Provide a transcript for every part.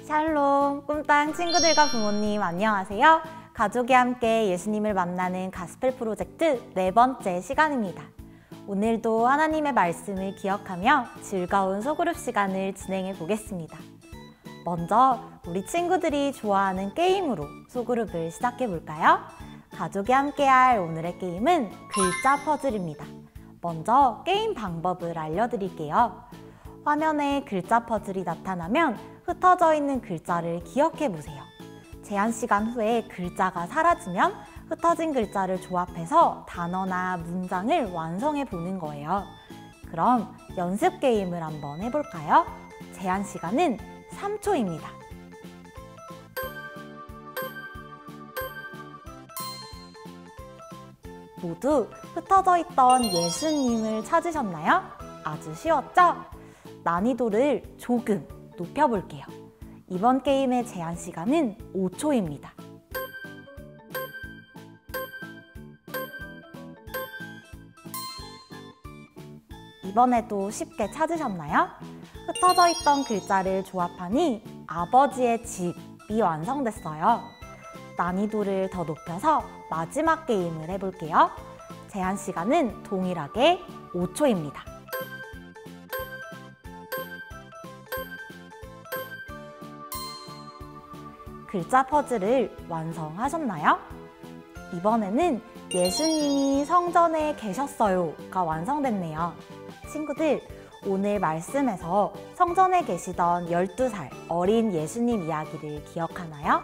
샬롬, 꿈땅 친구들과 부모님 안녕하세요. 가족이 함께 예수님을 만나는 가스펠 프로젝트 4번째 시간입니다. 오늘도 하나님의 말씀을 기억하며 즐거운 소그룹 시간을 진행해 보겠습니다. 먼저 우리 친구들이 좋아하는 게임으로 소그룹을 시작해 볼까요? 가족이 함께할 오늘의 게임은 글자 퍼즐입니다. 먼저 게임 방법을 알려드릴게요. 화면에 글자 퍼즐이 나타나면 흩어져 있는 글자를 기억해 보세요. 제한 시간 후에 글자가 사라지면 흩어진 글자를 조합해서 단어나 문장을 완성해 보는 거예요. 그럼 연습 게임을 한번 해볼까요? 제한 시간은 3초입니다. 모두 흩어져 있던 예수님을 찾으셨나요? 아주 쉬웠죠? 난이도를 조금 높여볼게요. 이번 게임의 제한 시간은 5초입니다. 이번에도 쉽게 찾으셨나요? 흩어져 있던 글자를 조합하니 아버지의 집이 완성됐어요. 난이도를 더 높여서 마지막 게임을 해볼게요. 제한 시간은 동일하게 5초입니다. 글자 퍼즐을 완성하셨나요? 이번에는 예수님이 성전에 계셨어요가 완성됐네요. 친구들, 오늘 말씀에서 성전에 계시던 12살 어린 예수님 이야기를 기억하나요?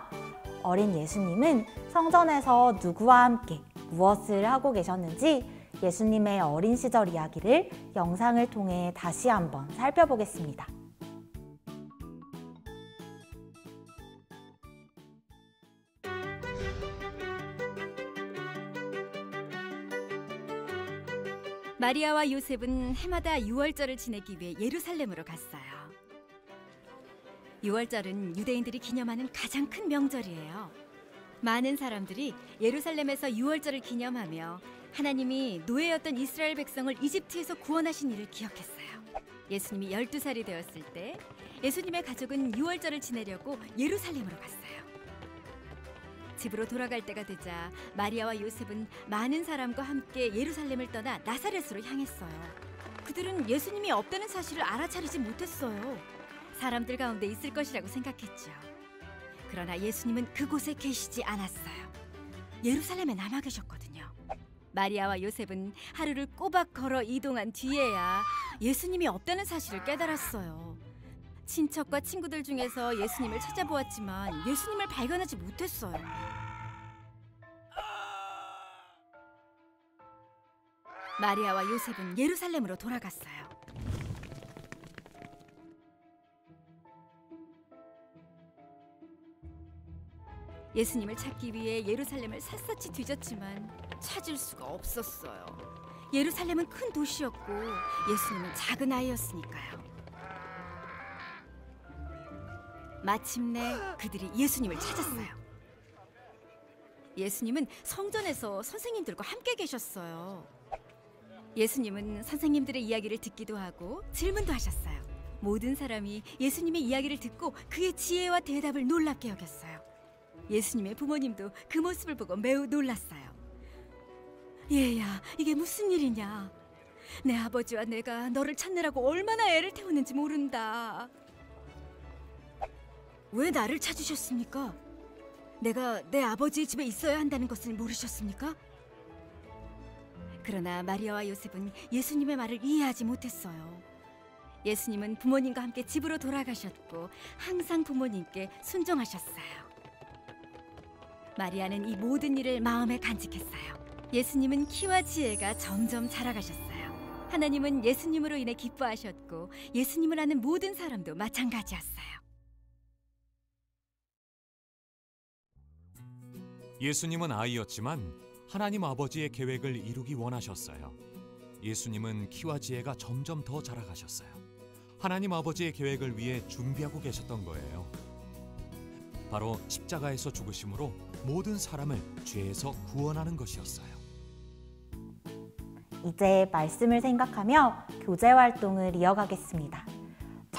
어린 예수님은 성전에서 누구와 함께 무엇을 하고 계셨는지 예수님의 어린 시절 이야기를 영상을 통해 다시 한번 살펴보겠습니다. 마리아와 요셉은 해마다 유월절을 지내기 위해 예루살렘으로 갔어요. 유월절은 유대인들이 기념하는 가장 큰 명절이에요. 많은 사람들이 예루살렘에서 유월절을 기념하며 하나님이 노예였던 이스라엘 백성을 이집트에서 구원하신 일을 기억했어요. 예수님이 12살이 되었을 때 예수님의 가족은 유월절을 지내려고 예루살렘으로 갔어요. 집으로 돌아갈 때가 되자 마리아와 요셉은 많은 사람과 함께 예루살렘을 떠나 나사렛으로 향했어요. 그들은 예수님이 없다는 사실을 알아차리지 못했어요. 사람들 가운데 있을 것이라고 생각했죠. 그러나 예수님은 그곳에 계시지 않았어요. 예루살렘에 남아 계셨거든요. 마리아와 요셉은 하루를 꼬박 걸어 이동한 뒤에야 예수님이 없다는 사실을 깨달았어요. 친척과 친구들 중에서 예수님을 찾아보았지만 예수님을 발견하지 못했어요. 마리아와 요셉은 예루살렘으로 돌아갔어요. 예수님을 찾기 위해 예루살렘을 샅샅이 뒤졌지만 찾을 수가 없었어요. 예루살렘은 큰 도시였고 예수님은 작은 아이였으니까요. 마침내 그들이 예수님을 찾았어요. 예수님은 성전에서 선생님들과 함께 계셨어요. 예수님은 선생님들의 이야기를 듣기도 하고 질문도 하셨어요. 모든 사람이 예수님의 이야기를 듣고 그의 지혜와 대답을 놀랍게 여겼어요. 예수님의 부모님도 그 모습을 보고 매우 놀랐어요. 얘야, 이게 무슨 일이냐? 내 아버지와 내가 너를 찾느라고 얼마나 애를 태우는지 모른다. 왜 나를 찾으셨습니까? 내가 내 아버지의 집에 있어야 한다는 것을 모르셨습니까? 그러나 마리아와 요셉은 예수님의 말을 이해하지 못했어요. 예수님은 부모님과 함께 집으로 돌아가셨고 항상 부모님께 순종하셨어요. 마리아는 이 모든 일을 마음에 간직했어요. 예수님은 키와 지혜가 점점 자라가셨어요. 하나님은 예수님으로 인해 기뻐하셨고 예수님을 아는 모든 사람도 마찬가지였어요. 예수님은 아이였지만 하나님 아버지의 계획을 이루기 원하셨어요. 예수님은 키와 지혜가 점점 더 자라가셨어요. 하나님 아버지의 계획을 위해 준비하고 계셨던 거예요. 바로 십자가에서 죽으심으로 모든 사람을 죄에서 구원하는 것이었어요. 이제 말씀을 생각하며 교제 활동을 이어가겠습니다.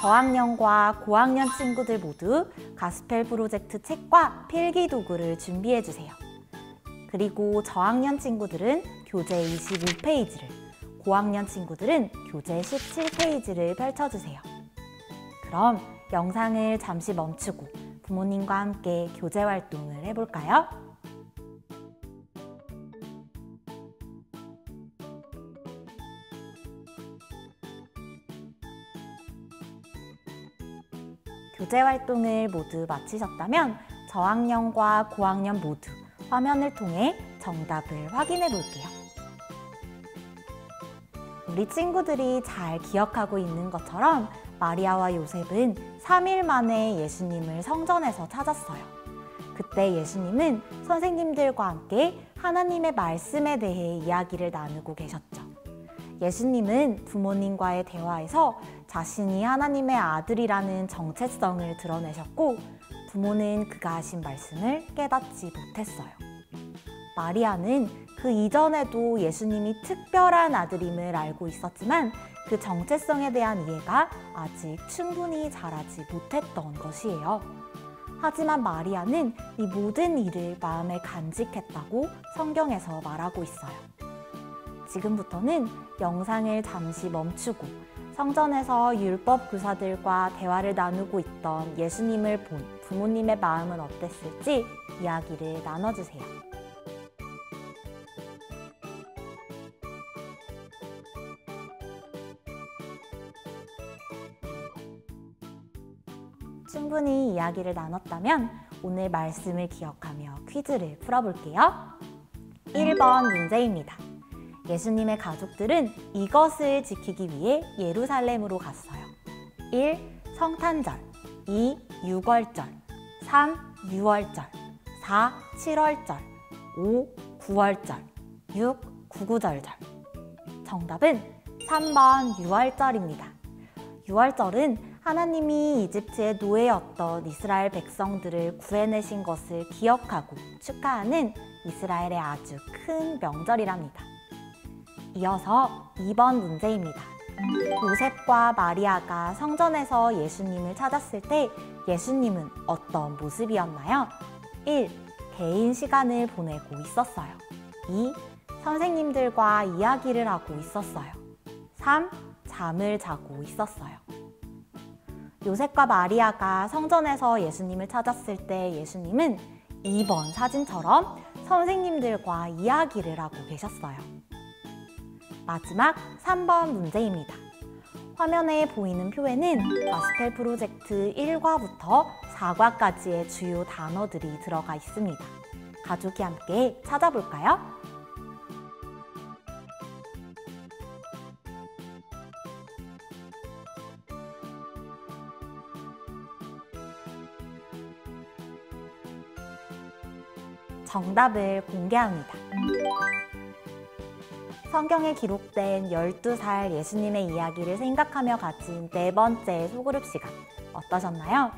저학년과 고학년 친구들 모두 가스펠 프로젝트 책과 필기 도구를 준비해 주세요. 그리고 저학년 친구들은 교재 25페이지를, 고학년 친구들은 교재 17페이지를 펼쳐주세요. 그럼 영상을 잠시 멈추고 부모님과 함께 교재 활동을 해볼까요? 교재 활동을 모두 마치셨다면 저학년과 고학년 모두 화면을 통해 정답을 확인해 볼게요. 우리 친구들이 잘 기억하고 있는 것처럼 마리아와 요셉은 3일 만에 예수님을 성전에서 찾았어요. 그때 예수님은 선생님들과 함께 하나님의 말씀에 대해 이야기를 나누고 계셨죠. 예수님은 부모님과의 대화에서 자신이 하나님의 아들이라는 정체성을 드러내셨고, 부모는 그가 하신 말씀을 깨닫지 못했어요. 마리아는 그 이전에도 예수님이 특별한 아들임을 알고 있었지만 그 정체성에 대한 이해가 아직 충분히 잘하지 못했던 것이에요. 하지만 마리아는 이 모든 일을 마음에 간직했다고 성경에서 말하고 있어요. 지금부터는 영상을 잠시 멈추고 성전에서 율법 교사들과 대화를 나누고 있던 예수님을 본 부모님의 마음은 어땠을지 이야기를 나눠주세요. 충분히 이야기를 나눴다면 오늘 말씀을 기억하며 퀴즈를 풀어볼게요. 1번 문제입니다. 예수님의 가족들은 이것을 지키기 위해 예루살렘으로 갔어요. 1. 성탄절, 2. 유월절, 3. 6월절, 4. 7월절, 5. 9월절, 6. 구구절절. 정답은 3번 6월절입니다. 6월절은 하나님이 이집트의 노예였던 이스라엘 백성들을 구해내신 것을 기억하고 축하하는 이스라엘의 아주 큰 명절이랍니다. 이어서 2번 문제입니다. 요셉과 마리아가 성전에서 예수님을 찾았을 때 예수님은 어떤 모습이었나요? 1. 개인 시간을 보내고 있었어요. 2. 선생님들과 이야기를 하고 있었어요. 3. 잠을 자고 있었어요. 요셉과 마리아가 성전에서 예수님을 찾았을 때 예수님은 2번 사진처럼 선생님들과 이야기를 하고 계셨어요. 마지막 3번 문제입니다. 화면에 보이는 표에는 가스펠 프로젝트 1과부터 4과까지의 주요 단어들이 들어가 있습니다. 가족이 함께 찾아볼까요? 정답을 공개합니다. 성경에 기록된 12살 예수님의 이야기를 생각하며 가진 네 번째 소그룹 시간 어떠셨나요?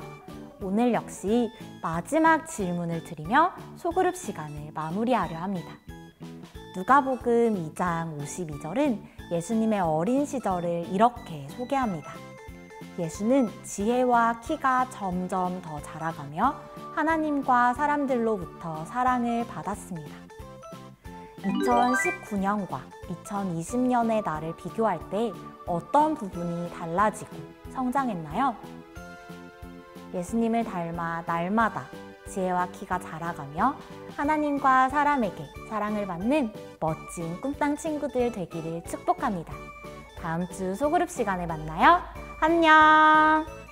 오늘 역시 마지막 질문을 드리며 소그룹 시간을 마무리하려 합니다. 누가복음 2장 52절은 예수님의 어린 시절을 이렇게 소개합니다. 예수는 지혜와 키가 점점 더 자라가며 하나님과 사람들로부터 사랑을 받았습니다. 2019년과 2020년의 나를 비교할 때 어떤 부분이 달라지고 성장했나요? 예수님을 닮아 날마다 지혜와 키가 자라가며 하나님과 사람에게 사랑을 받는 멋진 꿈땅 친구들 되기를 축복합니다. 다음 주 소그룹 시간에 만나요. 안녕!